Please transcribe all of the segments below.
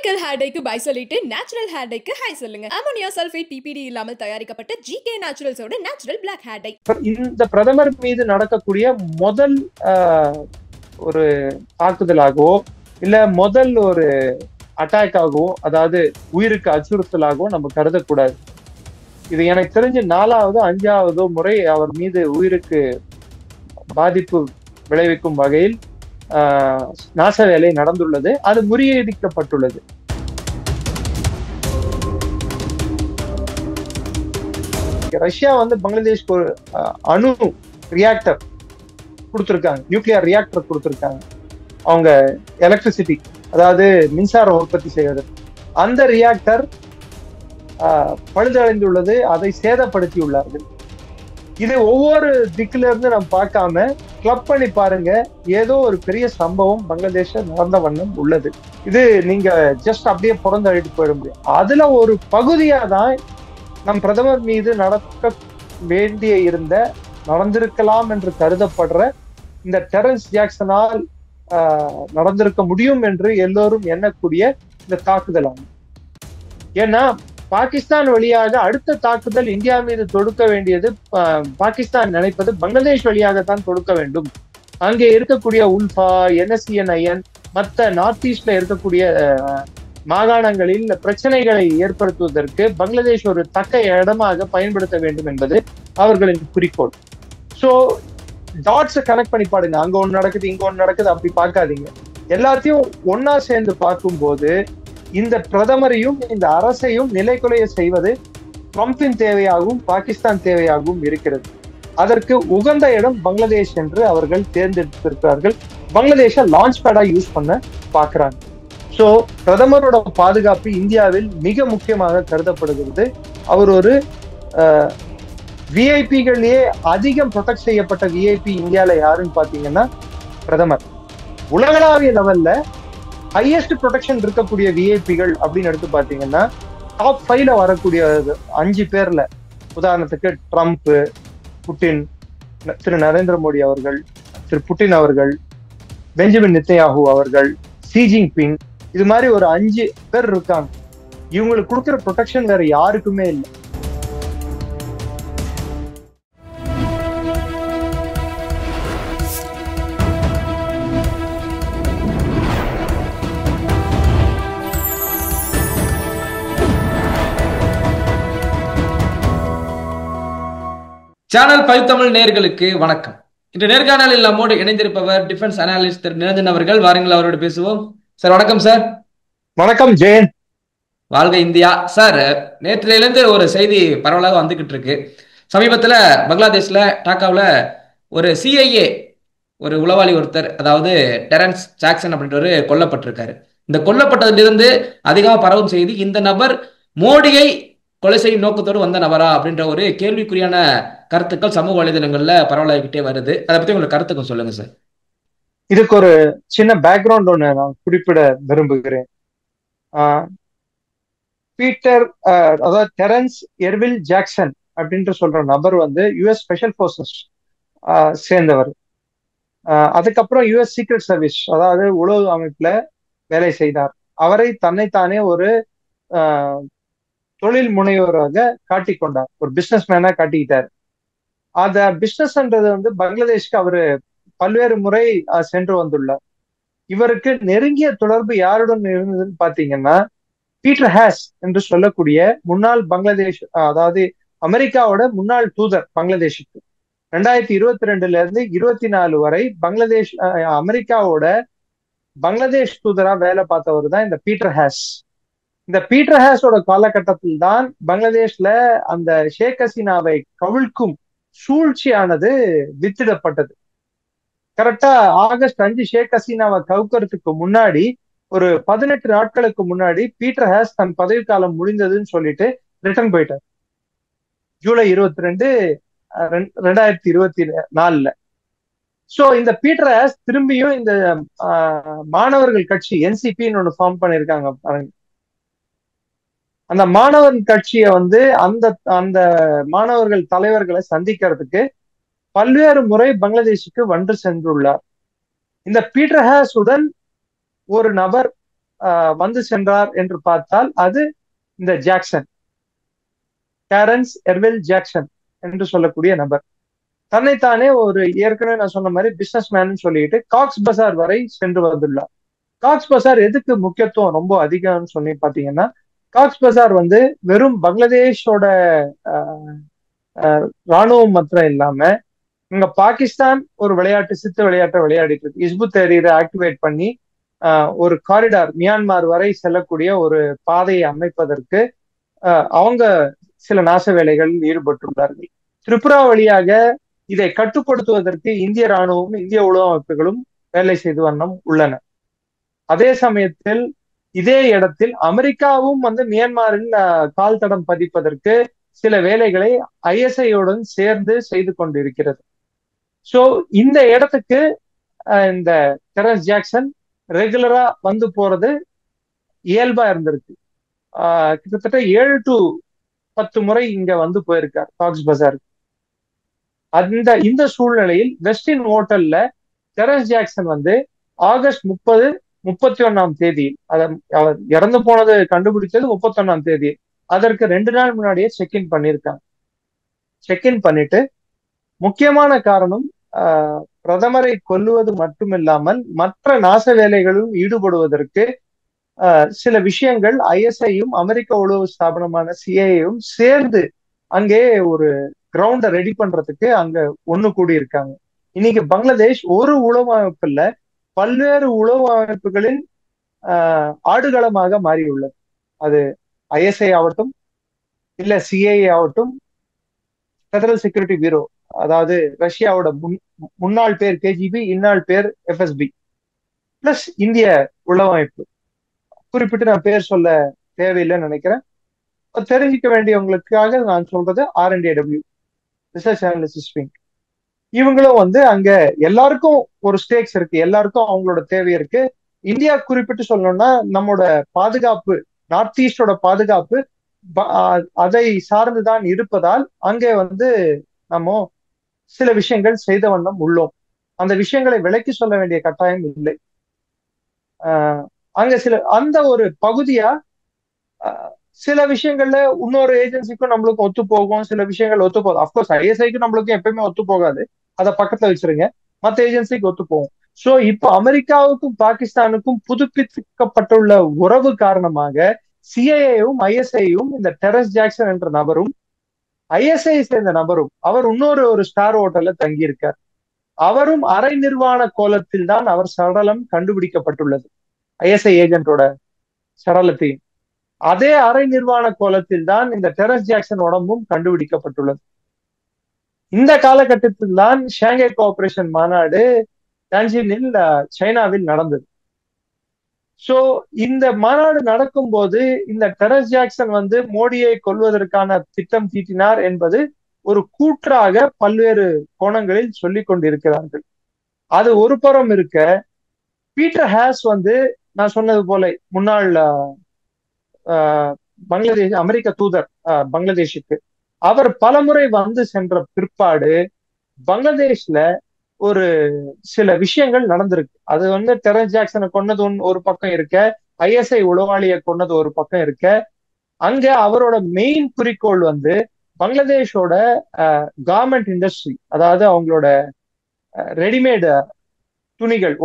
Chemical hair டைக்கு bye சொல்லிட்டு natural hair டைக்கு ஹை சொல்லுங்க. அமோனியா சல்ஃபேட் பிபிடி இல்லாமல் தயாரிக்கப்பட்ட ஜிகே நேச்சுரல்ஸோட நேச்சுரல் பிளாக் ஹேர் டை. இந்த பிரதமர் மீது நடக்கக்கூடிய முதல் ஒரு தாக்குதலாகவோ இல்ல முதல் ஒரு அட்டாக்காகவோ, அதாவது உயிருக்கு அச்சுறுத்தலாகவோ நம்ம கருதக்கூடாது. இது எனக்கு தெரிஞ்சு 4வது 5வது முறை அவர் மீது உயிருக்கு பாதிப்பு விளைவிக்கும் வகையில் நாச வேலை நடந்துள்ளது. அது முறியடிக்கப்பட்டுள்ளது. ரஷ்யா பங்களாதேஷ்க்கு ஒரு அணு ரியாக்டர் கொடுத்துருக்காங்க, நியூக்ளியர் ரியாக்டர் கொடுத்துருக்காங்க. அவங்க எலக்ட்ரிசிட்டி, அதாவது மின்சாரம் உற்பத்தி செய்வது. அந்த ரியாக்டர் பழுதடைந்துள்ளது, அதை சேதப்படுத்தியுள்ளார்கள். இது ஒவ்வொரு திக்குல இருந்து நம்ம பார்க்காம கிளப் பண்ணி பாருங்க, ஏதோ ஒரு பெரிய சம்பவம் பங்களாதேஷ்ல நடந்த வண்ணம் உள்ளது. இது நீங்க ஜஸ்ட் அப்படியே புறந்தழிட்டு போயிட முடியும். அதுல ஒரு பகுதியா தான் நம் பிரதமர் மீது நடக்க வேண்டிய நடந்திருக்கலாம் என்று கருதப்படுற இந்த டெரன்ஸ் ஜாக்சனால் நடந்திருக்க முடியும் என்று எல்லோரும் எண்ணக்கூடிய இந்த தாக்குதல் ஆகும். ஏன்னா பாகிஸ்தான் வழியாக அடுத்த தாக்குதல் இந்தியா மீது தொடுக்க வேண்டியது, பாகிஸ்தான் நினைப்பது பங்களாதேஷ் வழியாகத்தான் தொடுக்க வேண்டும். அங்கே இருக்கக்கூடிய உல்ஃபா, NSCN மற்ற நார்த் ஈஸ்ட்ல இருக்கக்கூடிய மாகாணங்களில் பிரச்சனைகளை ஏற்படுத்துவதற்கு பங்களாதேஷ் ஒரு தக்க இடமாக பயன்படுத்த வேண்டும் என்பது அவர்களின் குறிக்கோள். ஸோ டாட்ஸை கனெக்ட் பண்ணி பாடுங்க. அங்க ஒண்ணு நடக்குது, இங்க ஒண்ணு நடக்குது, அப்படி பார்க்காதீங்க. எல்லாத்தையும் ஒன்னா சேர்ந்து பார்க்கும்போது இந்த பிரதமரையும் இந்த அரசையும் நிலைக்குலைய செய்வது ட்ரம்பின் தேவையாகவும் பாகிஸ்தான் தேவையாகவும் இருக்கிறது. அதற்கு உகந்த இடம் பங்களாதேஷ் என்று அவர்கள் தேர்ந்தெடுத்திருக்கிறார்கள். பங்களாதேஷை லான்ச் பேடா யூஸ் பண்ண பாக்குறாங்க. ஸோ பிரதமரோட பாதுகாப்பு இந்தியாவில் மிக முக்கியமாக கருதப்படுகிறது. அவர் ஒரு விஐபிகள்லயே அதிகம் ப்ரொடெக்ட் செய்யப்பட்ட விஐபி இந்தியால யாருன்னு பாத்தீங்கன்னா பிரதமர். உலகளாவிய லெவல்ல ஹையஸ்ட் ப்ரொடெக்ஷன் இருக்கக்கூடிய விஐபிகள் அப்படின்னு எடுத்து பாத்தீங்கன்னா டாப் 5ல வரக்கூடிய 5 பேர்ல, உதாரணத்துக்கு ட்ரம்ப், புட்டின், திரு நரேந்திர மோடி அவர்கள், திரு புட்டின் அவர்கள், பெஞ்சமின் நெத்தன்யாஹூ அவர்கள், ஷி ஜின்பிங், இது மாதிரி ஒரு 5 பேர் இருக்காங்க. இவங்களுக்கு கொடுக்குற ப்ரொடெக்ஷன் வேற யாருக்குமே இல்லை. சேனல் 5 தமிழ் நேயர்களுக்கு வணக்கம். இன்று நேர்காணலில் நம்மோடு இணைந்திருப்பவர் டிஃபென்ஸ் அனாலிஸ்ட் திரு நிரஞ்சன் அவர்கள். வாருங்கள், அவரோடு பேசுவோம். சார் வணக்கம். சார் வணக்கம். ஜெயன். வாழ்க இந்தியா. சார், நேற்றிலிருந்து ஒரு செய்தி பரவலாக வந்துகிட்டு இருக்கு. சமீபத்துல பங்களாதேஷ்ல டாக்காவில் ஒரு CIA ஒரு உளவாளி ஒருத்தர், அதாவது டெரன்ஸ் ஜாக்சன் அப்படின்றவர் கொல்லப்பட்டிருக்காரு. இந்த கொல்லப்பட்டதிலிருந்து அதிகமாக பரவும் செய்தி, இந்த நபர் மோடியை கொலை செய்யும் நோக்கத்தோடு வந்த நபரா அப்படின்ற ஒரு கேள்விக்குறியான கருத்துக்கள் சமூக வலைதளங்கள்ல பரவலாகிட்டே வருது. அதை பத்தி உங்களுக்கு கருத்துக்கள் சொல்லுங்க சார். இதுக்கு ஒரு சின்ன பேக்ரவுண்ட் ஒண்ணு நான் குறிப்பிட விரும்புகிறேன். பீட்டர், அதாவது டெரன்ஸ் எர்வில் ஜாக்சன் அப்படின்ற சொல்ற நபர் US ஸ்பெஷல் போர்சஸ் சேர்ந்தவர். அதுக்கப்புறம் US சீக்ரெட் சர்வீஸ், அதாவது உளவு அமைப்புல வேலை செய்தார். அவரை தன்னைத்தானே ஒரு தொழில் முனைவோராக காட்டிக்கொண்டார், ஒரு பிசினஸ் மேனா காட்டிக்கிட்டார். அந்த பிசினஸ்ன்றது பங்களாதேஷ்க்கு அவரு பல்வேறு முறை சென்று வந்துள்ளார். இவருக்கு நெருங்கிய தொடர்பு யாருடன் இருந்ததுன்னு பாத்தீங்கன்னா பீட்டர் ஹேஸ் என்று சொல்லக்கூடிய முன்னாள் பங்களாதேஷ், அதாவது அமெரிக்காவோட முன்னாள் தூதர் பங்களாதேஷுக்கு 2022ல இருந்து 24 வரை அமெரிக்காவோட பங்களாதேஷ் தூதரா வேலை பார்த்தவர் தான் இந்த பீட்டர் ஹேஸ். இந்த பீட்டர் ஹேஸோட காலகட்டத்தில் தான் பங்களாதேஷ்ல அந்த ஷேக் ஹசீனாவை கவிழ்க்கும் சூழ்ச்சியானது வித்திடப்பட்டது. கரெக்டா ஆகஸ்ட் 5 ஷேக் ஹசீனாவை கவுக்கிறதுக்கு முன்னாடி ஒரு 18 நாட்களுக்கு முன்னாடி பீட்டர் ஹேஸ் தன் பதவிக்காலம் முடிந்ததுன்னு சொல்லிட்டு ரிட்டர்ன் போயிட்டார். ஜூலை 22, 2024. சோ இந்த பீட்டர் ஹேஸ் திரும்பியும் இந்த மாணவர்கள் கட்சி NCPன்னு ஒண்ணு ஃபார்ம் பண்ணிருக்காங்க. அந்த மாணவர் கட்சியை அந்த மாணவர்கள் தலைவர்களை சந்திக்கிறதுக்கு பல்வேறு முறை பங்களாதேஷுக்கு வந்து சென்றுள்ளார். இந்த பீட்டர் ஹேஸ் உடன் ஒரு நபர் வந்து சென்றார் என்று பார்த்தால் அது இந்த ஜாக்சன், கேரன்ஸ் எர்வில் ஜாக்சன் என்று சொல்லக்கூடிய நபர். தன்னைத்தானே ஒரு ஏற்கனவே நான் சொன்ன மாதிரி பிசினஸ் மேன் சொல்லிட்டு காக்ஸ் பசார் வரை சென்று வந்துள்ளார். காக்ஸ் பசார் எதுக்கு முக்கியத்துவம் ரொம்ப அதிகம்னு சொல்லி பாத்தீங்கன்னா, காக்ஸ் பசார் வந்து வெறும் பங்களாதேஷோட ராணுவம் மாத்திரம் இல்லாம இங்க பாகிஸ்தான் ஒரு விளையாட்டு சித்து விளையாட்டை விளையாடிட்டு இருக்கு. இஸ்பு தஹ்ரீரை ஆக்டிவேட் பண்ணி ஒரு காரிடார் மியான்மர் வரை செல்லக்கூடிய ஒரு பாதையை அமைப்பதற்கு அவங்க சில நாச வேலைகளில் ஈடுபட்டுள்ளார்கள். திரிபுரா வழியாக இதை கட்டுப்படுத்துவதற்கு இந்திய ராணுவமும் இந்திய உளவு அமைப்புகளும் வேலை செய்து வண்ணம் உள்ளன. அதே சமயத்தில் இதே இடத்தில் அமெரிக்காவும் வந்து மியான்மரில் கால் தடம் பதிப்பதற்கு சில வேலைகளை ஐஎஸ்ஐயுடன் சேர்ந்து செய்து கொண்டிருக்கிறது. சோ இந்த இடத்துக்கு இந்த டெரன்ஸ் ஜாக்சன் ரெகுலரா வந்து போறது இயல்பா இருந்திருக்கு. கிட்டத்தட்ட 7 to 10 முறை இங்க வந்து போயிருக்கார் காக்ஸ் பசாருக்கு. இந்த சூழ்நிலையில் வெஸ்டின் ஹோட்டல்ல டெரன்ஸ் ஜாக்சன் வந்து ஆகஸ்ட் 30, 31 அவர் இறந்து போனது கண்டுபிடிச்சது 31 அதற்கு 2 நாள் முன்னாடியே செக்இன் பண்ணியிருக்காங்க. செக்இன் பண்ணிட்டு முக்கியமான காரணம் பிரதமரை கொல்லுவது மட்டுமில்லாமல் மற்ற நாச வேலைகளும் ஈடுபடுவதற்கு சில விஷயங்கள் ஐஎஸ்ஐயும் அமெரிக்க உளவு ஸ்தாபனமான சிஐயும் சேர்ந்து அங்கே ஒரு கிரவுண்டை ரெடி பண்றதுக்கு அங்க ஒண்ணு கூடி இருக்காங்க. இன்னைக்கு பங்களாதேஷ் ஒரு உளவு அமைப்பு இல்ல, பல்வேறு உளவு அமைப்புகளின் ஆடுகளமாக மாறியுள்ளது. அது ஐஎஸ்ஐ ஆகட்டும், இல்ல சிஐஏ ஆகட்டும், பெடரல் செக்யூரிட்டி பியூரோ, அதாவது ரஷ்யாவோட முன்னாள் பேர் கேஜிபி, இந்நாள் பேர் எஃப்எஸ்பி, பிளஸ் இந்திய உளவமைப்பு. குறிப்பிட்டு நான் பேர் சொல்ல தேவையில்லைன்னு நினைக்கிறேன். தெரிஞ்சிக்க வேண்டியவங்களுக்காக நான் சொல்றது RNDW, ரிசர்ச் அனாலிசிஸ் விங். இவங்களும் வந்து அங்க எல்லாருக்கும் ஒரு ஸ்டேக்ஸ் இருக்கு, எல்லாருக்கும் அவங்களோட தேவை இருக்கு. இந்தியா குறிப்பிட்டு சொல்லணும்னா நம்மளோட பாதுகாப்பு, நார்த் ஈஸ்டோட பாதுகாப்பு அதை சார்ந்துதான் இருப்பதால் அங்கே வந்து நம்ம சில விஷயங்கள் செய்த வண்ணம் உள்ளோம். அந்த விஷயங்களை விளக்கி சொல்ல வேண்டிய கட்டாயம் இல்லை. அங்க அந்த ஒரு பகுதியா சில விஷயங்கள்ல இன்னொரு ஏஜென்சிக்கும் நம்மளுக்கும் ஒத்து போகும், சில விஷயங்கள் ஒத்து போகும். அப்கோர்ஸ் ஐஎஸ்ஐக்கு நம்மளுக்கும் எப்பயுமே ஒத்து போகாது, அதை பக்கத்துல வச்சிருங்க. மற்ற ஏஜென்சிக்கு ஒத்து போகும். சோ இப்போ அமெரிக்காவுக்கும் பாகிஸ்தானுக்கும் புதுப்பிக்கப்பட்டுள்ள உறவு காரணமாக சிஐஏவும் ஐஎஸ்ஐயும் இந்த டெரன்ஸ் ஜாக்சன் என்ற நபரும் ஐஎஸ்ஐ சேர்ந்த நபரும் அவர் இன்னொரு ஸ்டார் ஹோட்டல்ல தங்கியிருக்கார். அவரும் அரை நிர்வாண கோலத்தில் தான் அவர் சடலம் கண்டுபிடிக்கப்பட்டுள்ளது. ஐஎஸ்ஐ ஏஜென்டோட சடலத்தையும் அதே அரை நிர்வாண கோலத்தில் தான் இந்த டெரன்ஸ் ஜாக்சன் உடம்பும் கண்டுபிடிக்கப்பட்டுள்ளது. இந்த காலகட்டத்தில் தான் ஷாங்காய் கோஆபரேஷன் மாநாடு டான்ஜினில் சைனாவில் நடந்தது. சோ இந்த மாநாடு நடக்கும் போது இந்த டெரன்ஸ் ஜாக்சன் வந்து மோடியை கொல்வதற்கான திட்டம் தீட்டினார் என்பது ஒரு கூற்றாக பல்வேறு கோணங்களில் சொல்லிக் கொண்டிருக்கிறார்கள். அது ஒரு புறம் இருக்க, பீட்டர் ஹேஸ் வந்து நான் சொன்னது போல முன்னாள் பங்களாதேஷ் அமெரிக்க தூதர் பங்களாதேஷுக்கு அவர் பலமுறை வந்து சென்ற பிற்பாடு பங்களாதேஷ்ல ஒரு சில விஷயங்கள் நடந்திருக்கு. அது வந்து டெரன்ஸ் ஜாக்சனை கொன்னது ஒரு பக்கம் இருக்க, ஐஎஸ்ஐ உளவாளியை கொன்னது ஒரு பக்கம் இருக்க, அங்க அவரோட மெயின் குறிக்கோள் வந்து பங்களாதேஷோட கார்மெண்ட் இண்டஸ்ட்ரி, அதாவது அவங்களோட ரெடிமேடு துணிகள்,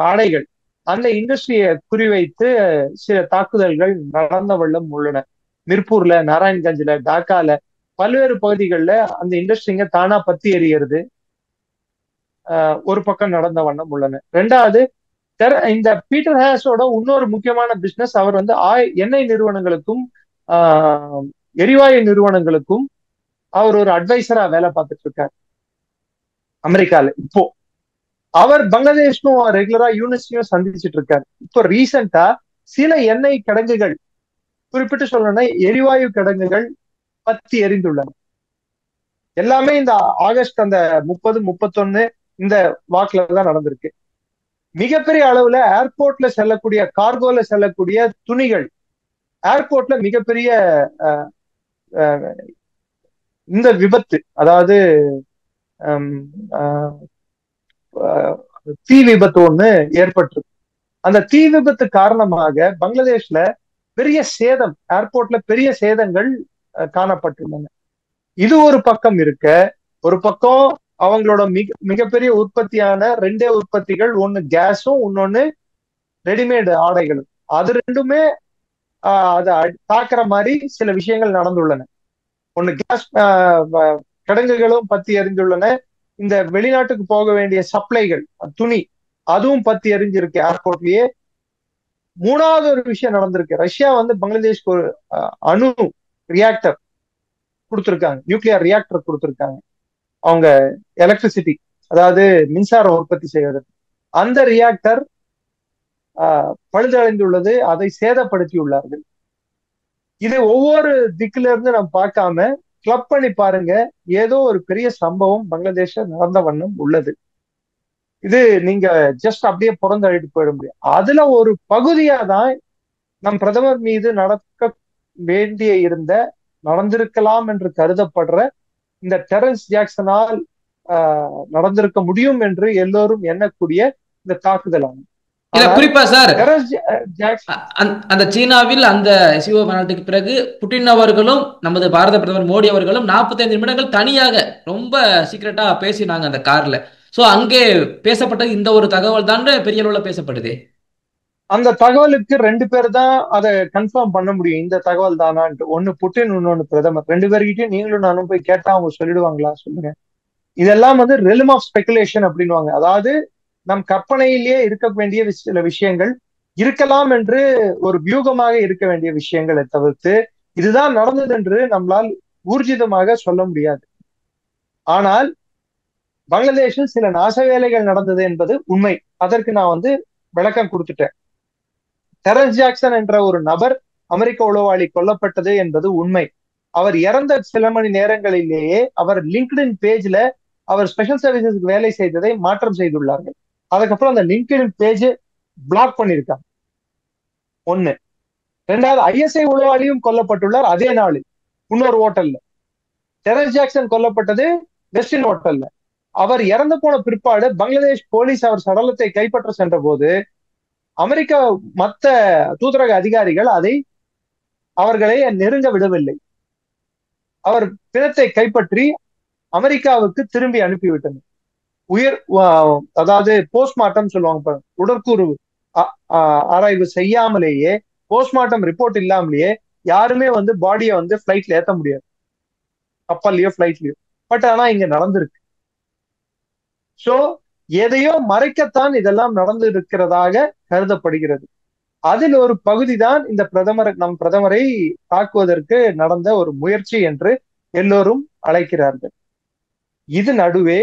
ஆடைகள், அந்த இண்டஸ்ட்ரியை குறிவைத்து சில தாக்குதல்கள் நடந்த வண்ணம் உள்ளன. மிர்பூர்ல, நாராயண்கஞ்சில, டாக்கால, பல்வேறு பகுதிகளில் அந்த இண்டஸ்ட்ரிங்க தானா பத்தி எறிகிறது ஒரு பக்கம் நடந்த வண்ணம் உள்ளன. ரெண்டாவது, இந்த பீட்டர் ஹேஸோட இன்னொரு முக்கியமான பிசினஸ், அவர் வந்து எண்ணெய் நிறுவனங்களுக்கும் எரிவாயு நிறுவனங்களுக்கும் அவர் ஒரு அட்வைசரா வேலை பார்த்துட்டு இருக்காரு அமெரிக்கால. இப்போ அவர் பங்களாதேஷ்க்கும் ரெகுலரா யூனிவர்சிட்டியும் சந்திச்சுட்டு இருக்காரு. இப்போ ரீசெண்டா சில எண்ணெய் கிடங்குகள், குறிப்பிட்டு சொல்லணும்னா எரிவாயு கிடங்குகள் பத்தி எரிந்துள்ளன. எல்லாமே இந்த ஆகஸ்ட் அந்த 30, 31 இந்த வாக்குல தான் நடந்திருக்கு. மிகப்பெரிய அளவுல ஏர்போர்ட்ல செல்லக்கூடிய, கார்கோல செல்லக்கூடிய துணிகள் ஏர்போர்ட்ல மிகப்பெரிய இந்த விபத்து, அதாவது தீ விபத்து ஒண்ணு ஏற்பட்டிருக்கு. அந்த தீ விபத்து காரணமாக பங்களாதேஷ்ல பெரிய சேதம், ஏர்போர்ட்ல பெரிய சேதங்கள் காணப்பட்டுள்ளன. இது ஒரு பக்கம் இருக்க, ஒரு பக்கம் அவங்களோட மிகப்பெரிய உற்பத்தியான ரெண்டே உற்பத்திகள், ஒன்னு கேஸும் இன்னொன்னு ரெடிமேடு ஆடைகளும். அது ரெண்டுமே அதை தாக்குற மாதிரி சில விஷயங்கள் நடந்துள்ளன. ஒன்னு கேஸ் கிடங்குகளும் பத்தி எரிந்துள்ளன. இந்த வெளிநாட்டுக்கு போக வேண்டிய சப்ளைகள், துணி, அதுவும் பத்தி எரிஞ்சிருக்கு ஏர்போர்ட்லயே. மூணாவது ஒரு விஷயம் நடந்திருக்கு. ரஷ்யா பங்களாதேஷ்க்கு ஒரு அணு ரியாக்டர் கொடுத்திருக்காங்க, நியூக்ளியர் ரியாக்டர் கொடுத்திருக்காங்க. அவங்க எலக்ட்ரிசிட்டி, அதாவது மின்சாரம் உற்பத்தி செய்வதற்கு. அந்த ரியாக்டர் பழுதடைந்துள்ளது, அதை சேதப்படுத்தியுள்ளார்கள். இது ஒவ்வொரு திக்குல இருந்து நம்ம பார்க்காம கிளப் பண்ணி பாருங்க, ஏதோ ஒரு பெரிய சம்பவம் பங்களாதேஷ்ல நடந்த வண்ணம் உள்ளது. இது நீங்க ஜஸ்ட் அப்படியே புறந்தழிட்டு போயிட முடியும். அதுல ஒரு பகுதியா தான் நம் பிரதமர் மீது நடக்க வேண்டிய இருந்த, நடந்திருக்கலாம் என்று கருதப்படுற இந்த டெரன்ஸ் ஜாக்சனால் நடந்திருக்க முடியும் என்று எல்லோரும் எண்ணக்கூடிய இந்த தாக்குதல் ஆகும். குறிப்பா சார், அந்த சீனாவில் அந்த சிஓ மாநாட்டுக்கு பிறகு புட்டின் அவர்களும் நமது பாரத பிரதமர் மோடி அவர்களும் 45 நிமிடங்கள் தனியாக ரொம்ப சீக்கிரட்டா பேசினாங்க அந்த கார்ல. சோ அங்கே பேசப்பட்டது இந்த ஒரு தகவல் தான் பெரிய அளவுல பேசப்படுது. அந்த தகவலுக்கு ரெண்டு பேர் தான் அதை கன்ஃபார்ம் பண்ண முடியும், இந்த தகவல் தானான்ட்டு. ஒன்னு புட்டின், இன்னொன்னு பிரதமர். ரெண்டு பேர்கிட்டயும் நீங்களும் நானும் போய் கேட்டா அவங்க சொல்லிடுவாங்களா? சொல்லுங்க. இதெல்லாம் ரெல்ம் ஆஃப் ஸ்பெகுலேஷன் அப்படின்வாங்க. அதாவது நம் கற்பனையிலேயே இருக்க வேண்டிய சில விஷயங்கள், இருக்கலாம் என்று ஒரு வியூகமாக இருக்க வேண்டிய விஷயங்களை தவிர்த்து இதுதான் நடந்தது என்று நம்மளால் ஊர்ஜிதமாக சொல்ல முடியாது. ஆனால் பங்களாதேஷில் சில நாச வேலைகள் நடந்தது என்பது உண்மை. அதற்கு நான் விளக்கம் கொடுத்துட்டேன். டெரன்ஸ் ஜாக்சன் என்ற ஒரு நபர், அமெரிக்க உளவாளி, கொல்லப்பட்டது என்பது உண்மை. அவர் இறந்த சில மணி நேரங்களிலேயே அவர் லிங்க்டின் பேஜ்ல அவர் ஸ்பெஷல் சர்வீசஸ்க்கு வேலை செய்ததை மாற்றம் செய்துள்ளார்கள். அதுக்கப்புறம் அந்த லிங்க்டின் பேஜ் பிளாக் பண்ணியிருக்காங்க. ஒண்ணு. ரெண்டாவது, ஐஎஸ்ஐ உளவாளியும் கொல்லப்பட்டுள்ளார் அதே நாளில் இன்னொரு ஹோட்டல்ல. டெரன்ஸ் ஜாக்சன் கொல்லப்பட்டது வெஸ்டின் ஹோட்டல்ல. அவர் இறந்து போன பிற்பாடு பங்களாதேஷ் போலீஸ் அவர் சடலத்தை கைப்பற்ற சென்ற போது அமெரிக்க மத்த தூதரக அதிகாரிகள் அவர்களை நெருங்க விடவில்லை. அவர் பிணத்தை கைப்பற்றி அமெரிக்காவுக்கு திரும்பி அனுப்பிவிட்டனர். அதாவது போஸ்ட்மார்ட்டம் சொல்லுவாங்க, உடற்கூறு ஆராய்வு செய்யாமலேயே, போஸ்ட்மார்ட்டம் ரிப்போர்ட் இல்லாமலேயே யாருமே பாடியை பிளைட்ல ஏத்த முடியாது, கப்பல்லையோ பிளைட்லயோ. பட் ஆனா இங்க நடந்திருக்கு. சோ எதையோ மறைக்கத்தான் இதெல்லாம் நடந்து இருக்கிறதாக கருதப்படுகிறது. அதில் ஒரு பகுதிதான் இந்த நம் பிரதமரை தாக்குவதற்கு நடந்த ஒரு முயற்சி என்று எல்லோரும் அழைக்கிறார்கள். இது நடுவே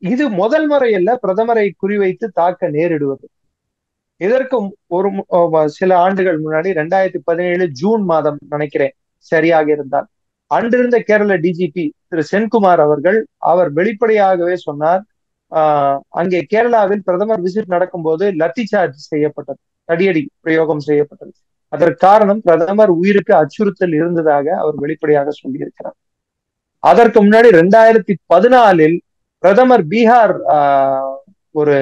இது முதல் முறையல்ல பிரதமரை குறிவைத்து தாக்க நேரிடுவது. இதற்கு ஒரு சில ஆண்டுகள் முன்னாடி 2017 ஜூன் மாதம் நினைக்கிறேன் சரியாக இருந்தால், அன்றிருந்த கேரள டிஜிபி திரு சென்குமார் அவர் வெளிப்படையாகவே சொன்னார், அங்கே கேரளாவில் பிரதமர் விசிட் நடக்கும்போது லத்தி சார்ஜ் செய்யப்பட்டது, தடியடி பிரயோகம் செய்யப்பட்டது. அதற்கு காரணம் பிரதமர் உயிருக்கு அச்சுறுத்தல் இருந்ததாக அவர் வெளிப்படையாக சொல்லியிருக்கிறார். அதற்கு முன்னாடி 2014 பிரதமர் பீகார் ஒரு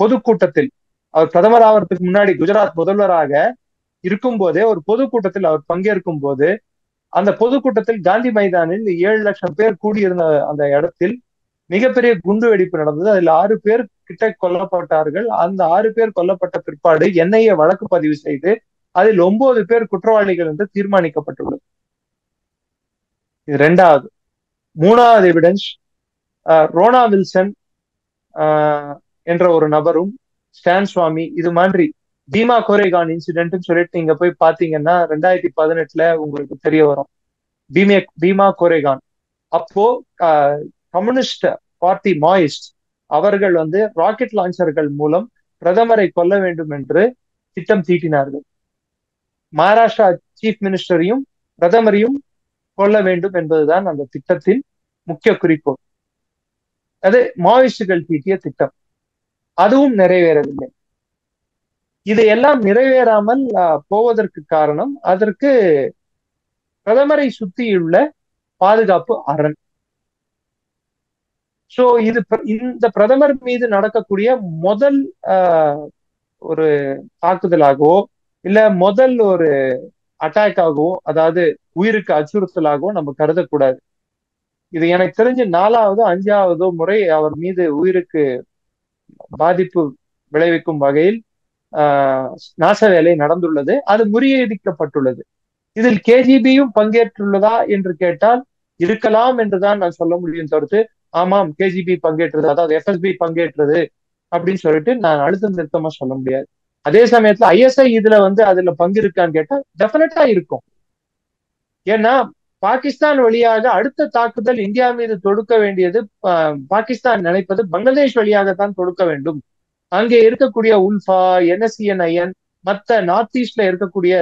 பொதுக்கூட்டத்தில், அவர் பிரதமர் ஆவதற்கு முன்னாடி குஜராத் முதல்வராக இருக்கும் போதே ஒரு பொதுக்கூட்டத்தில் அவர் பங்கேற்கும் போது, அந்த பொதுக்கூட்டத்தில் காந்தி மைதானில் 7 லட்சம் பேர் கூடியிருந்த அந்த இடத்தில் மிகப்பெரிய குண்டு வெடிப்பு நடந்தது. அதில் 6 பேர் கிட்ட கொல்லப்பட்டார்கள். அந்த 6 பேர் கொல்லப்பட்ட பிற்பாடு என்ஐஏ வழக்கு பதிவு செய்து அதில் 9 பேர் குற்றவாளிகள் என்று தீர்மானிக்கப்பட்டுள்ளது. இது ரெண்டாவது. மூணாவது எவிடன்ஸ், ரோனா வில்சன் என்ற ஒரு நபரும், ஸ்டான் சுவாமி, இது மாதிரி பீமா கோரேகான் இன்சிடென்ட் சொல்லிட்டு நீங்க போய் பாத்தீங்கன்னா 2018 உங்களுக்கு தெரிய வரும். பீமா கோரேகான் அப்போ கம்யூனிஸ்ட் பார்ட்டி மாயிஸ்ட் அவர்கள் ராக்கெட் லான்ச்சர்கள் மூலம் பிரதமரை கொல்ல வேண்டும் என்று திட்டம் தீட்டினார்கள். மகாராஷ்டிரா சீஃப் மினிஸ்டரையும் பிரதமரையும் கொல்ல வேண்டும் என்பதுதான் அந்த திட்டத்தின் முக்கிய குறிக்கோள். அது மாவோயிஸ்டுகள் தீட்டிய திட்டம். அதுவும் நிறைவேறவில்லை. இதையெல்லாம் நிறைவேறாமல் போவதற்கு காரணம், அதற்கு பிரதமரை சுற்றியுள்ள பாதுகாப்பு அரண். சோ இது இந்த பிரதமர் மீது நடக்கக்கூடிய முதல் ஒரு தாக்குதலாகவோ இல்ல முதல் ஒரு அட்டாக்காகவோ, அதாவது உயிருக்கு அச்சுறுத்தலாகவோ நம்ம கருதக்கூடாது. இது எனக்கு தெரிஞ்சு 4வது 5வது முறை அவர் மீது உயிருக்கு பாதிப்பு விளைவிக்கும் வகையில் நாச வேலை நடந்துள்ளது. அது முறியடிக்கப்பட்டுள்ளது. இதில் கேஜிபியும் பங்கேற்றுள்ளதா என்று கேட்டால் இருக்கலாம் என்றுதான் நான் சொல்ல முடியும் தவிர்த்து, ஆமாம் கேஜிபி பங்கேற்றது, அதாவது எஃப்எஸ்பி பங்கேற்றது அப்படின்னு சொல்லிட்டு நான் அழுத்தம் திருத்தமா சொல்ல முடியாது. அதே சமயத்துல ஐஎஸ்ஐ இதுல அதுல பங்கு இருக்கான்னு கேட்டா டெஃபினட்டா இருக்கும். ஏன்னா பாகிஸ்தான் வழியாக அடுத்த தாக்குதல் இந்தியா மீது தொடுக்க வேண்டியது, பாகிஸ்தான் நினைப்பது பங்களாதேஷ் வழியாகத்தான் தொடுக்க வேண்டும். அங்கே இருக்கக்கூடிய உல்ஃபா, என்எஸ்சிஎன்ஐஎன், மற்ற நார்த் ஈஸ்ட்ல இருக்கக்கூடிய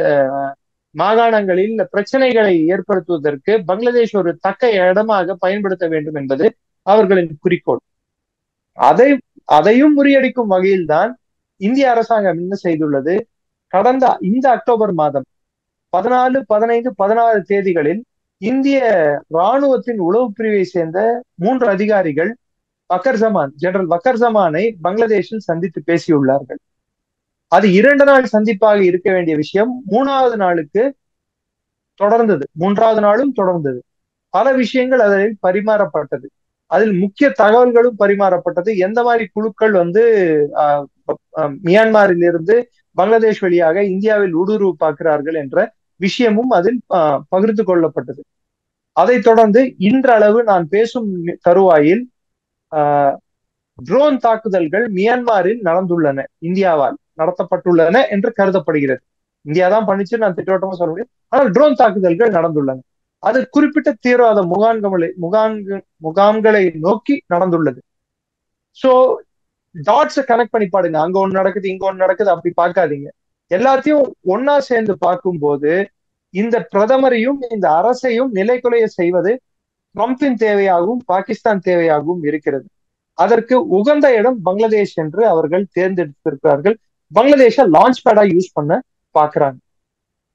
மாகாணங்களில் பிரச்சனைகளை ஏற்படுத்துவதற்கு பங்களாதேஷ் ஒரு தக்க இடமாக பயன்படுத்த வேண்டும் என்பது அவர்களின் குறிக்கோள். அதையும் முறியடிக்கும் வகையில் தான் இந்திய அரசாங்கம் என்ன செய்துள்ளது, கடந்த இந்த அக்டோபர் மாதம் 14, 15, 16 தேதிகளில் இந்திய ராணுவத்தின் உளவு பிரிவை சேர்ந்த 3 அதிகாரிகள் ஜெனரல் வக்கர் ஜமானை பங்களாதேஷில் சந்தித்து பேசியுள்ளார்கள். அது 2 நாள் சந்திப்பாக இருக்க வேண்டிய விஷயம் 3வது நாளுக்கு தொடர்ந்தது. 3வது நாளும் தொடர்ந்தது. பல விஷயங்கள் அதில் பரிமாறப்பட்டது. அதில் முக்கிய தகவல்களும் பரிமாறப்பட்டது. எந்த மாதிரி குழுக்கள் மியான்மரில் இருந்து பங்களாதேஷ் வழியாக இந்தியாவில் ஊடுருவு பார்க்கிறார்கள் என்ற விஷயமும் அதில் பகிர்ந்து கொள்ளப்பட்டது. அதைத் தொடர்ந்து இன்றளவு நான் பேசும் தருவாயில் ட்ரோன் தாக்குதல்கள் மியான்மரில் நடந்துள்ளன, இந்தியாவால் நடத்தப்பட்டுள்ளன என்று கருதப்படுகிறது. இந்தியா தான் பண்ணிச்சு, நான் திட்டவட்டமா சொல்ல முடியும். ஆனால் ட்ரோன் தாக்குதல்கள் நடந்துள்ளன. அது குறிப்பிட்ட தீவிரவாத முகாம்களை நோக்கி நடந்துள்ளது. சோ டாட்ஸை கனெக்ட் பண்ணி பாடுங்க. அங்க ஒண்ணு நடக்குது, இங்க ஒண்ணு நடக்குது, அப்படி பார்க்காதீங்க. எல்லாத்தையும் ஒன்னா சேர்ந்து பார்க்கும்போது இந்த பிரதமரையும் இந்த அரசையும் நிலைக்குலைய செய்வது ட்ரம்பின் தேவையாகவும் பாகிஸ்தான் தேவையாகவும் இருக்கிறது. அதற்கு உகந்த இடம் பங்களாதேஷ் என்று அவர்கள் தேர்ந்தெடுத்திருக்கிறார்கள். பங்களாதேஷ லான்ச் பேடா யூஸ் பண்ண பாக்குறாங்க.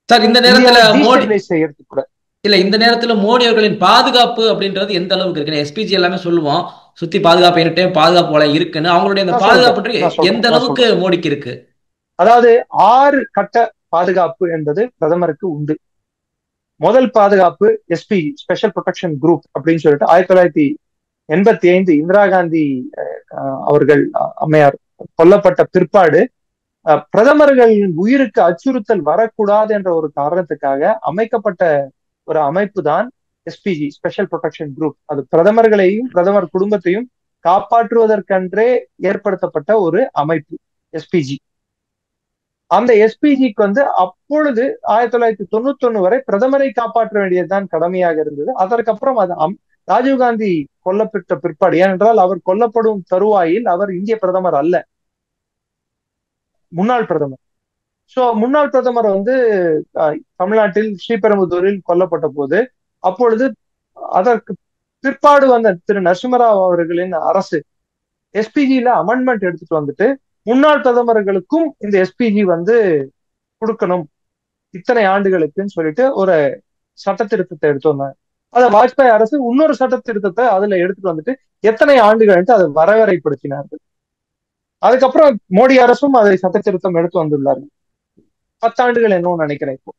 சார், இந்த நேரத்துல செய்யறதுக்கு கூட இல்ல, இந்த நேரத்துல மோடி அவர்களின் பாதுகாப்பு அப்படின்றது எந்த அளவுக்கு இருக்கு? எஸ்பிஜி எல்லாமே சொல்லுவோம் சுத்தி பாதுகாப்பு என்கிட்ட பாதுகாப்பு போல இருக்குன்னு. அவங்களுடைய இந்த பாதுகாப்பு எந்த அளவுக்கு மோடிக்கு இருக்கு? அதாவது 6 கட்ட பாதுகாப்பு என்பது பிரதமருக்கு உண்டு. முதல் பாதுகாப்பு எஸ்பிஜி, ஸ்பெஷல் ப்ரொடெக்ஷன் குரூப் அப்படின்னு சொல்லிட்டு 1985 இந்திரா காந்தி அவர்கள் அம்மையார் கொல்லப்பட்ட பிற்பாடு பிரதமர்களின் உயிருக்கு அச்சுறுத்தல் வரக்கூடாது என்ற ஒரு காரணத்துக்காக அமைக்கப்பட்ட ஒரு அமைப்பு தான் எஸ்பிஜி, ஸ்பெஷல் ப்ரொடெக்ஷன் குரூப். அது பிரதமர்களையும் பிரதமர் குடும்பத்தையும் காப்பாற்றுவதற்கென்றே ஏற்படுத்தப்பட்ட ஒரு அமைப்பு எஸ்பிஜி. அந்த எஸ்பிஜிக்கு அப்பொழுது 1991 வரை பிரதமரை காப்பாற்ற வேண்டியதுதான் கடமையாக இருந்தது. அதற்கப்புறம் அது ராஜீவ்காந்தி கொல்லப்பட்ட பிற்பாடு, ஏனென்றால் அவர் கொல்லப்படும் தருவாயில் அவர் இந்திய பிரதமர் அல்ல, முன்னாள் பிரதமர். சோ முன்னாள் பிரதமர் தமிழ்நாட்டில் ஸ்ரீபெரும்புதூரில் கொல்லப்பட்ட போது, அப்பொழுது அதற்கு பிற்பாடு வந்த திரு நரசிம்மராவ் அவர்களின் அரசு எஸ்பிஜியில அமெண்ட்மெண்ட் எடுத்துட்டு வந்துட்டு முன்னாள் பிரதமர்களுக்கும் இந்த எஸ்பிஜி கொடுக்கணும் இத்தனை ஆண்டுகளுக்குன்னு சொல்லிட்டு ஒரு சட்ட திருத்தத்தை எடுத்து வந்தாங்க. அத வாஜ்பாய் அரசு இன்னொரு சட்ட திருத்தத்தை அதுல எடுத்துட்டு வந்துட்டு எத்தனை ஆண்டுகள் அதை வரையறைப்படுத்தினார்கள். அதுக்கப்புறம் மோடி அரசும் அதை சட்ட திருத்தம் எடுத்து வந்துள்ளார்கள். 10 ஆண்டுகள் என்னன்னு நினைக்கிறேன். இப்போ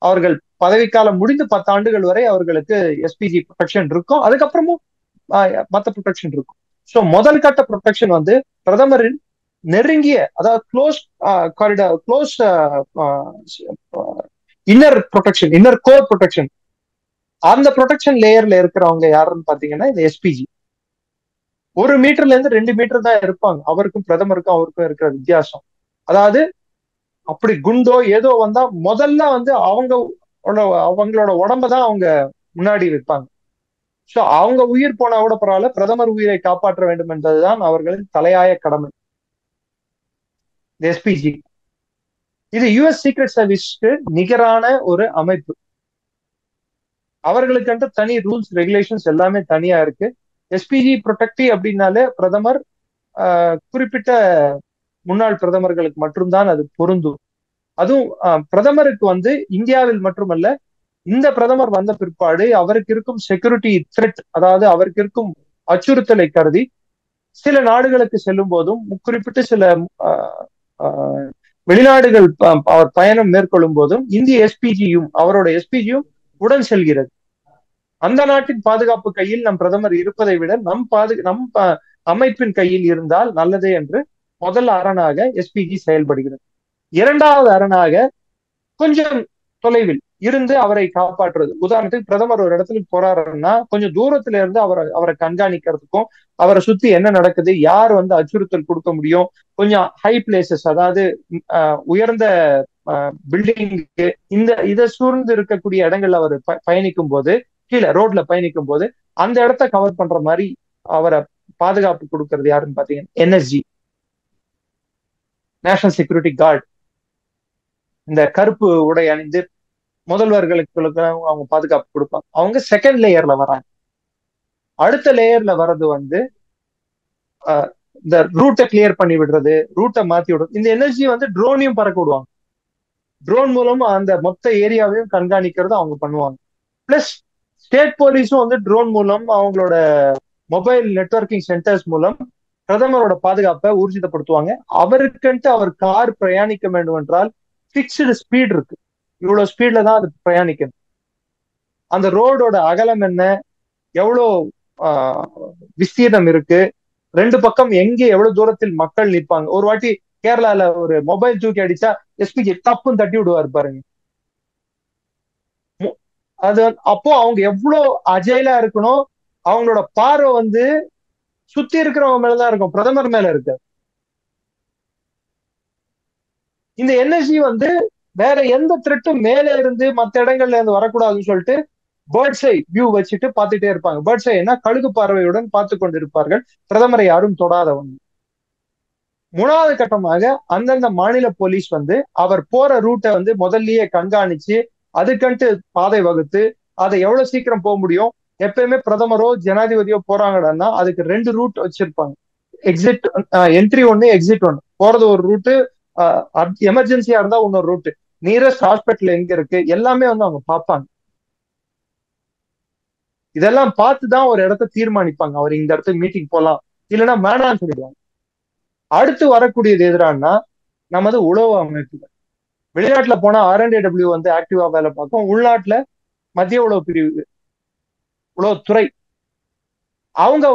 அவர்கள் பதவிக்காலம் முடிந்து 10 ஆண்டுகள் வரை அவர்களுக்கு எஸ்பிஜி ப்ரொடெக்ஷன் இருக்கும். அதுக்கப்புறமும் மற்ற ப்ரொடெக்ஷன் இருக்கும். சோ முதல் கட்ட ப்ரொடெக்ஷன் பிரதமரின் நெருங்கிய, அதாவது close corridor, close inner protection, inner core protection. அந்த ப்ரொடெக்ஷன் லேயர்ல இருக்கிறவங்க யாருன்னு பாத்தீங்கன்னா இந்த எஸ்பிஜி. 1 மீட்டர்ல இருந்து 2 மீட்டர் தான் இருப்பாங்க. அவருக்கும் பிரதமருக்கும் அவருக்கும் இருக்கிற வித்தியாசம். அதாவது அப்படி குண்டோ ஏதோ வந்தா முதல்ல அவங்களோட உடம்பதான் அவங்க முன்னாடி வைப்பாங்க. சோ அவங்க உயிர் போனா கூட பரவாயில்ல, பிரதமர் உயிரை காப்பாற்ற வேண்டும் என்பதுதான் அவர்களின் தலையாய கடமை. எஸ்பிஜி இது யுஎஸ் சீக்ரெட் சர்வீஸ்க்கு நிகரான ஒரு அமைப்பு. அவர்களுக்கு தனி ரூல்ஸ் ரெகுலேஷன்ஸ் எல்லாமே தனியா இருக்கு. எஸ்பிஜி ப்ரொடெக்டிவ் அப்படின்னாலே பிரதமர், குறிப்பிட்ட முன்னாள் பிரதமர்களுக்கு மட்டும்தான் அது பொருந்தும். அதுவும் பிரதமருக்கு இந்தியாவில் மட்டுமல்ல, இந்த பிரதமர் வந்த பிற்பாடு அவருக்கு இருக்கும் செக்யூரிட்டி த்ரெட், அதாவது அவருக்கு இருக்கும் அச்சுறுத்தலை கருதி சில நாடுகளுக்கு செல்லும் போதும், குறிப்பிட்டு சில வெளிநாடுகள் அவர் பயணம் மேற்கொள்ளும் போதும் இந்திய எஸ்பிஜியும் அவரோட எஸ்பிஜியும் உடன் செல்கிறது. அந்த நாட்டின் பாதுகாப்பு கையில் நம் பிரதமர் இருப்பதை விட நம் அமைப்பின் கையில் இருந்தால் நல்லதே என்று முதல் அரணாக எஸ்பிஜி செயல்படுகிறது. இரண்டாவது அரணாக கொஞ்சம் தொலைவில் இருந்து அவரை காப்பாற்றுறது. உதாரணத்துக்கு பிரதமர் ஒரு இடத்துல போறாருன்னா கொஞ்சம் தூரத்துல இருந்து அவரை கண்காணிக்கிறதுக்கும் அவரை சுத்தி என்ன நடக்குது, யார் அச்சுறுத்தல் கொடுக்க முடியும், கொஞ்சம் ஹை பிளேசஸ், அதாவது உயர்ந்த பில்டிங், இதை சூழ்ந்து இருக்கக்கூடிய இடங்கள்ல அவர் பயணிக்கும் போது, கீழே ரோட்ல பயணிக்கும் போது அந்த இடத்த கவர் பண்ற மாதிரி அவரை பாதுகாப்பு கொடுக்கறது யாருன்னு பாத்தீங்கன்னா என்எஸ்ஜி, நேஷனல் செக்யூரிட்டி கார்டு. இந்த கருப்பு உடை அணிந்து முதல்வர்களுக்கு அவங்க பாதுகாப்பு கொடுப்பாங்க. அவங்க செகண்ட் லேயர்ல வராங்க. அடுத்த லேயர்ல வர்றது இந்த ரூட்டை கிளியர் பண்ணி விடுறது, ரூட்டை மாத்தி விடுறது. இந்த என்எஸ்ஜி ட்ரோனையும் பறக்க விடுவாங்க. ட்ரோன் மூலம் அந்த மொத்த ஏரியாவையும் கண்காணிக்கிறது அவங்க பண்ணுவாங்க. பிளஸ் ஸ்டேட் போலீஸும் ட்ரோன் மூலம் அவங்களோட மொபைல் நெட்வொர்க்கிங் சென்டர்ஸ் மூலம் பிரதமரோட பாதுகாப்பை ஊர்ஜிதப்படுத்துவாங்க. அவருக்குன்ட்டு அவர் கார் பிரயாணிக்க வேண்டும் என்றால் பிக்ஸ்டு ஸ்பீட் இருக்கு, இவ்வளவு ஸ்பீட்ல தான் அது பிரயாணிக்கணும். அந்த ரோடோட அகலம் என்ன, எவ்வளோ விஸ்தீர்ணம் இருக்கு, ரெண்டு பக்கம் எங்கே எவ்வளவு தூரத்தில் மக்கள் நிற்பாங்க. ஒரு வாட்டி கேரளால ஒரு மொபைல் தூக்கி அடிச்சா எஸ்பிக்கு தப்புன்னு தட்டி விடுவாரு பாருங்க. அது அப்போ அவங்க எவ்வளவு அஜைலா இருக்கணும், அவங்களோட பார்வை சுத்தி இருக்கிறவங்க மேலதான் இருக்கும், பிரதமர் மேல இருக்கு. இந்த என்எஸ்ஜி வேற எந்த த்ரெட்டும் மேல இருந்து மற்ற இடங்கள்ல இருந்து வரக்கூடாதுன்னு சொல்லிட்டு பேர்ட்ஸ் ஐ வியூ வச்சுட்டு பார்த்துட்டே இருப்பாங்க. பேர்ட்ஸ் ஐனா கழுகு பார்வையுடன் பார்த்து கொண்டிருப்பார்கள், பிரதமரை யாரும் தொடாதவங்க. மூணாவது கட்டமாக அந்தந்த மாநில போலீஸ் அவர் போற ரூட்டை முதல்லயே கண்காணிச்சு அதுக்கன்ட்டு பாதை வகுத்து அதை எவ்வளவு சீக்கிரம் போக முடியும். எப்பயுமே பிரதமரோ ஜனாதிபதியோ போறாங்கன்னா அதுக்கு 2 ரூட் வச்சிருப்பாங்க. Exit entry 1, exit 1. போறது ஒரு ரூட்டு, எமர்ஜென்சியா இருந்தா இன்னொரு ரூட்டு, நியரஸ்ட் ஹாஸ்பிட்டல் எங்க இருக்கு, எல்லாமே அவங்க பார்ப்பாங்க. இதெல்லாம் பார்த்துதான் ஒரு இடத்த தீர்மானிப்பாங்க. அவர் இந்த இடத்துக்கு மீட்டிங் போலாம், இல்லைன்னா வேணான்னு சொல்லிடுவாங்க. அடுத்து வரக்கூடியது எதிரானா நமது உளவு அமைப்புகள். வெளிநாட்டுல போனா RNAW ஆக்டிவா வேலை பார்க்கும். உள்நாட்டுல மத்திய உளவு பிரிவு, உளவுத்துறை, அவங்க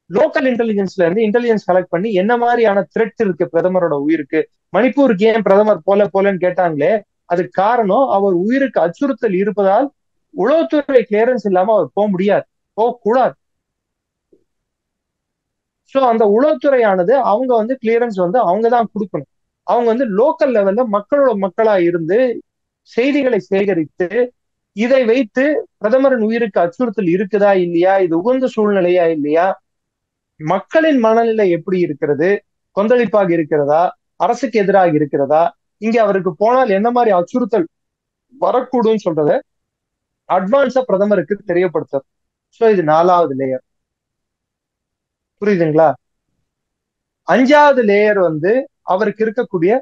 லோக்கல் இன்டெலிஜென்ஸ்ல இருந்து இன்டெலிஜென்ஸ் கலெக்ட் பண்ணி என்ன மாதிரியான த்ரெட் இருக்கு பிரதமரோட உயிருக்கு. மணிப்பூருக்கு ஏன் பிரதமர் போலன்னு கேட்டாங்களே, அதுக்கு காரணம் அவர் உயிருக்கு அச்சுறுத்தல் இருப்பதால் உளவுத்துறை கிளியரன்ஸ் இல்லாம அவர் போக முடியாது, போகக்கூடாது. சோ அந்த உளவுத்துறையானது அவங்க கிளியரன்ஸ் அவங்க தான் கொடுக்கணும். அவங்க லோக்கல் லெவல்ல மக்களோட மக்களா இருந்து செய்திகளை சேகரித்து இதை வைத்து பிரதமரின் உயிருக்கு அச்சுறுத்தல் இருக்குதா இல்லையா, இது உகந்த சூழ்நிலையா இல்லையா, மக்களின் மனநிலை எப்படி இருக்கிறது, கொந்தளிப்பாக இருக்கிறதா, அரசுக்கு எதிராக இருக்கிறதா, இங்க அவருக்கு போனால் என்ன மாதிரி அச்சுறுத்தல் வரக்கூடும் சொல்றத அட்வான்ஸா பிரதமருக்கு தெரியப்படுத்துறது. சோ இது 4வது லேயர். புரியுதுங்களா? 5வது லேயர் அவருக்கு இருக்கக்கூடிய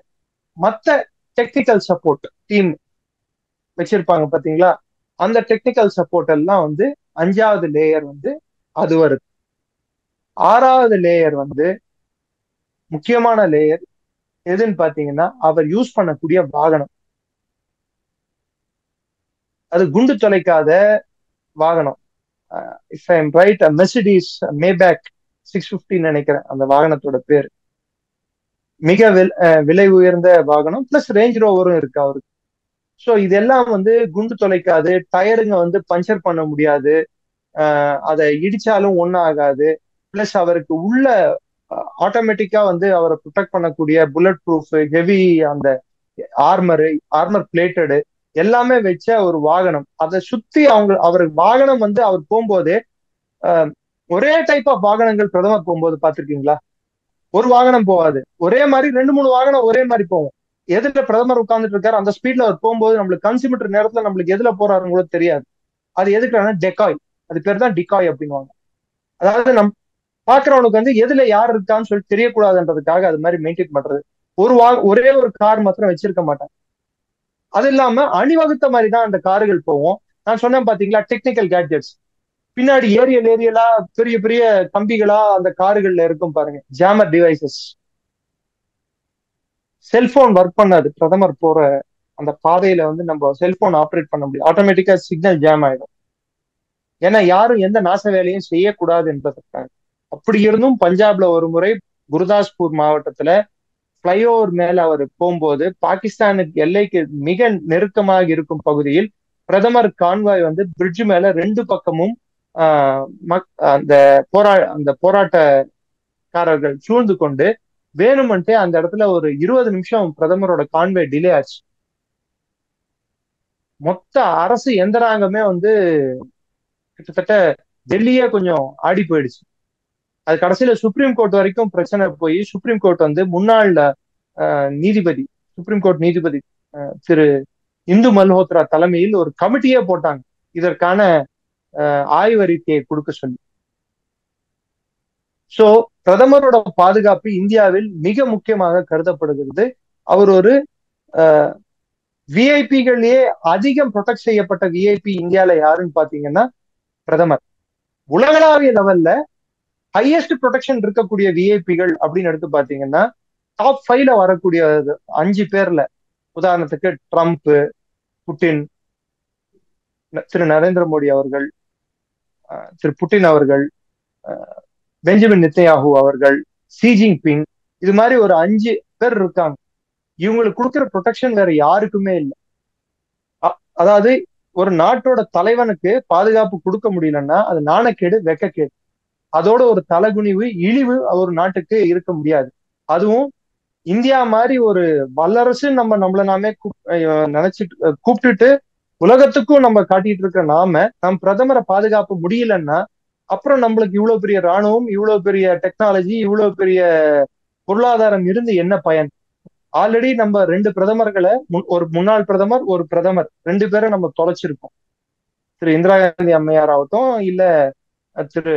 மத்த டெக்னிக்கல் சப்போர்ட் டீம் வச்சிருப்பாங்க பாத்தீங்களா, அந்த டெக்னிக்கல் சப்போர்ட் எல்லாம் 5வது லேயர் அது வருது. 6வது லேயர் முக்கியமான லேயர் எதுன்னு பாத்தீங்கன்னா அவர் யூஸ் பண்ணக்கூடிய வாகனம். அது குண்டு தொலைக்காத வாகனம். If I am right, Mercedes Maybach 650 நினைக்கிறேன் அந்த வாகனத்தோட பேர். மிக விலை உயர்ந்த வாகனம், பிளஸ் ரேஞ்ச் ரோவரும் இருக்கு அவருக்கு. ஸோ இதெல்லாம் குண்டு தொலைக்காது, டயருங்க பஞ்சர் பண்ண முடியாது, அதை இடிச்சாலும் ஒன்றும் ஆகாது. பிளஸ் அவருக்கு உள்ள ஆட்டோமேட்டிக்கா அவரை ப்ரொடெக்ட் பண்ணக்கூடிய புல்லட் ப்ரூஃப், ஹெவி அந்த ஆர்மர் பிளேட்டடு எல்லாமே வச்ச ஒரு வாகனம். அதை சுத்தி அவருக்கு வாகனம் அவர் போகும்போதே ஒரே டைப் ஆஃப் வாகனங்கள் பிரதமர் போகும்போது பாத்திருக்கீங்களா? ஒரு வாகனம் போகாது, ஒரே மாதிரி 2-3 வாகனம் ஒரே மாதிரி போகும். எதுல பிரதமர் உட்கார்ந்துட்டு இருக்காரு அந்த ஸ்பீட்ல அவர் போகும்போது நம்மளுக்கு கன்சியூமர் நேரத்துல நம்மளுக்கு எதுல போறாருன்னு கூட தெரியாது. அது எதுக்குன்னா டெக்காய், அது பேர் தான் டிகாய் அப்படின்வாங்க. அதாவது பாக்குறவனுக்கு எதுல யார் இருக்கான்னு சொல்லி தெரியக்கூடாதுன்றதுக்காக அது மாதிரி மெயின்டைன் பண்றது. ஒரே ஒரு கார் மாத்திரம் வச்சிருக்க மாட்டாங்க. அது இல்லாம அணிவகுத்த மாதிரி தான் அந்த கார்கள் போவோம். நான் சொன்னேன் பாத்தீங்களா, டெக்னிக்கல் கேட்ஜெட்ஸ் பின்னாடி ஏரியலா பெரிய பெரிய கம்பிகளா அந்த கார்கள்ல இருக்கும் பாருங்க, ஜாமர் டிவைசஸ். செல்போன் ஒர்க் பண்ணாது. பிரதமர் போற அந்த பாதையில வந்து நம்ம செல்போன் ஆப்ரேட் பண்ண முடியும், ஆட்டோமேட்டிக்கா சிக்னல் ஜாம் ஆயிடும். ஏன்னா யாரும் எந்த நாச வேலையும் செய்யக்கூடாது என்பதற்காக. அப்படி இருந்தும் பஞ்சாப்ல ஒரு முறை குருதாஸ்பூர் மாவட்டத்துல பிளைஓவர் மேல அவர் போகும்போது பாகிஸ்தானுக்கு எல்லைக்கு மிக நெருக்கமாக இருக்கும் பகுதியில் பிரதமர் கான்வாய் வந்து பிரிட்ஜ் மேல ரெண்டு பக்கமும் ஆஹ் அந்த அந்த போராட்டக்காரர்கள் சூழ்ந்து கொண்டு வேணுமென்ட்டே அந்த இடத்துல ஒரு 20 நிமிஷம் பிரதமரோட கான்வாய் டிலே ஆச்சு. மொத்த அரசு எந்திராங்கமே வந்து கிட்டத்தட்ட டெல்லியே கொஞ்சம் ஆடி போயிடுச்சு. அது கடைசியில சுப்ரீம் கோர்ட் வரைக்கும் பிரச்சனை போய் சுப்ரீம் கோர்ட் வந்து முன்னாள் நீதிபதி, சுப்ரீம் கோர்ட் நீதிபதி திரு இந்து மல்ஹோத்ரா தலைமையில் ஒரு கமிட்டியே போட்டாங்க இதற்கான ஆய்வறிக்கையை கொடுக்க சொல்லி. சோ பிரதமரோட பாதுகாப்பு இந்தியாவில் மிக முக்கியமாக கருதப்படுகிறது. அவர் ஒரு விஐபிகளே அதிகம் ப்ரொடெக்ட் செய்யப்பட்ட விஐபி இந்தியால யாருன்னு பாத்தீங்கன்னா பிரதமர். உலகளாவிய லெவல்ல ஹையஸ்ட் ப்ரொடெக்ஷன் இருக்கக்கூடிய விஐபிகள் அப்படின்னு எடுத்து பாத்தீங்கன்னா டாப் 5ல வரக்கூடிய 5 பேர்ல, உதாரணத்துக்கு ட்ரம்ப், புட்டின், திரு நரேந்திர மோடி அவர்கள், திரு புட்டின் அவர்கள், பெஞ்சமின் நெத்தன்யாஹூ அவர்கள், ஷி ஜின்பிங், இது மாதிரி ஒரு 5 பேர் இருக்காங்க. இவங்களுக்கு கொடுக்குற ப்ரொடெக்ஷன் வேற யாருக்குமே இல்லை. அதாவது ஒரு நாட்டோட தலைவனுக்கு பாதுகாப்பு கொடுக்க முடியலன்னா அது நாணக்கேடு, வெக்கக்கேடு. அதோட ஒரு தலைகுனிவு, இழிவு ஒரு நாட்டுக்கு இருக்க முடியாது. அதுவும் இந்தியா மாதிரி ஒரு வல்லரசு நம்மள நாமே நினைச்சிட்டு கூப்பிட்டுட்டு உலகத்துக்கும் நம்ம காட்டிட்டு இருக்க நாம நம் பிரதமரை பாதுகாப்பு முடியலன்னா அப்புறம் நம்மளுக்கு இவ்வளவு பெரிய ராணுவம், இவ்வளவு பெரிய டெக்னாலஜி, இவ்வளவு பெரிய பொருளாதாரம் இருந்து என்ன பயன்? ஆல்ரெடி நம்ம 2 பிரதமர்களை, ஒரு முன்னாள் பிரதமர், ஒரு பிரதமர், 2 பேரை நம்ம தொலைச்சிருக்கோம். திரு இந்திரா காந்தி அம்மையார் ஆகட்டும், இல்ல திரு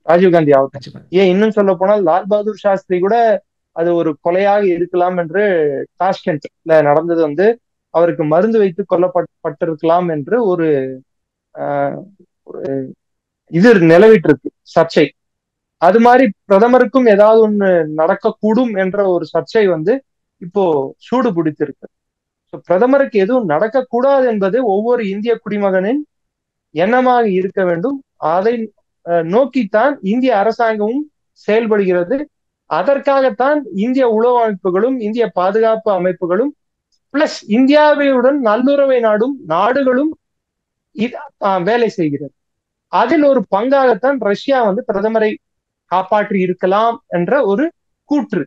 ராஜீவ்காந்தி ஆகட்டும். ஏன் இன்னும் சொல்ல போனால் லால் பகதூர் சாஸ்திரி கூட அது ஒரு கொலையாக இருக்கலாம் என்று டாஷ்கெண்ட்ல நடந்தது வந்து அவருக்கு மருந்து வைத்து கொல்லப்பட்டிருக்கலாம் என்று ஒரு இது நிலவிட்டு இருக்கு, சர்ச்சை. அது மாதிரி பிரதமருக்கும் ஏதாவது ஒண்ணு நடக்கக்கூடும் என்ற ஒரு சர்ச்சை வந்து இப்போ சூடு பிடித்திருக்கு. பிரதமருக்கு எதுவும் நடக்கக்கூடாது என்பது ஒவ்வொரு இந்திய குடிமகனின் எண்ணமாக இருக்க வேண்டும். அதை நோக்கித்தான் இந்திய அரசாங்கமும் செயல்படுகிறது. அதற்காகத்தான் இந்திய உளவு அமைப்புகளும் இந்திய பாதுகாப்பு அமைப்புகளும் பிளஸ் இந்தியாவுடன் நல்லுறவை நாடும் நாடுகளும் வேலை செய்கிறது. அதில் ஒரு பங்காகத்தான் ரஷ்யா வந்து பிரதமரை காப்பாற்றி இருக்கலாம் என்ற ஒரு கூற்று.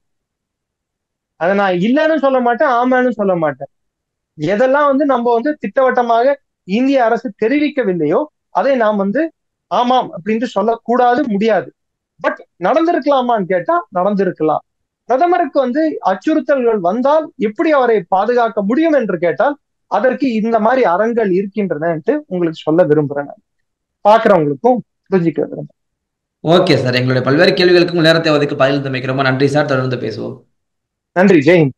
அதை நான் இல்லைன்னு சொல்ல மாட்டேன், ஆமான்னு சொல்ல மாட்டேன். எதெல்லாம் வந்து நம்ம வந்து திட்டவட்டமாக இந்திய அரசு தெரிவிக்கவில்லையோ அதை நாம் வந்து ஆமாம் அப்படின்ட்டு சொல்லக்கூடாது, முடியாது. பட் நடந்திருக்கலாமான்னு கேட்டா நடந்திருக்கலாம். பிரதமருக்கு வந்து அச்சுறுத்தல்கள் வந்தால் எப்படி அவரை பாதுகாக்க முடியும் என்று கேட்டால் அதற்கு இந்த மாதிரி அறங்கள் இருக்கின்றன உங்களுக்கு சொல்ல விரும்புறேன். பாக்குறவங்களுக்கும் புரிஞ்சுக்க விரும்புறேன். ஓகே சார், எங்களுடைய பல்வேறு கேள்விகளுக்கும் நேரத்தை ஒதுக்கி பதில் தமைக்கு ரொம்ப நன்றி சார். தொடர்ந்து பேசுவோம். நன்றி. ஜெய் ஹிந்த்.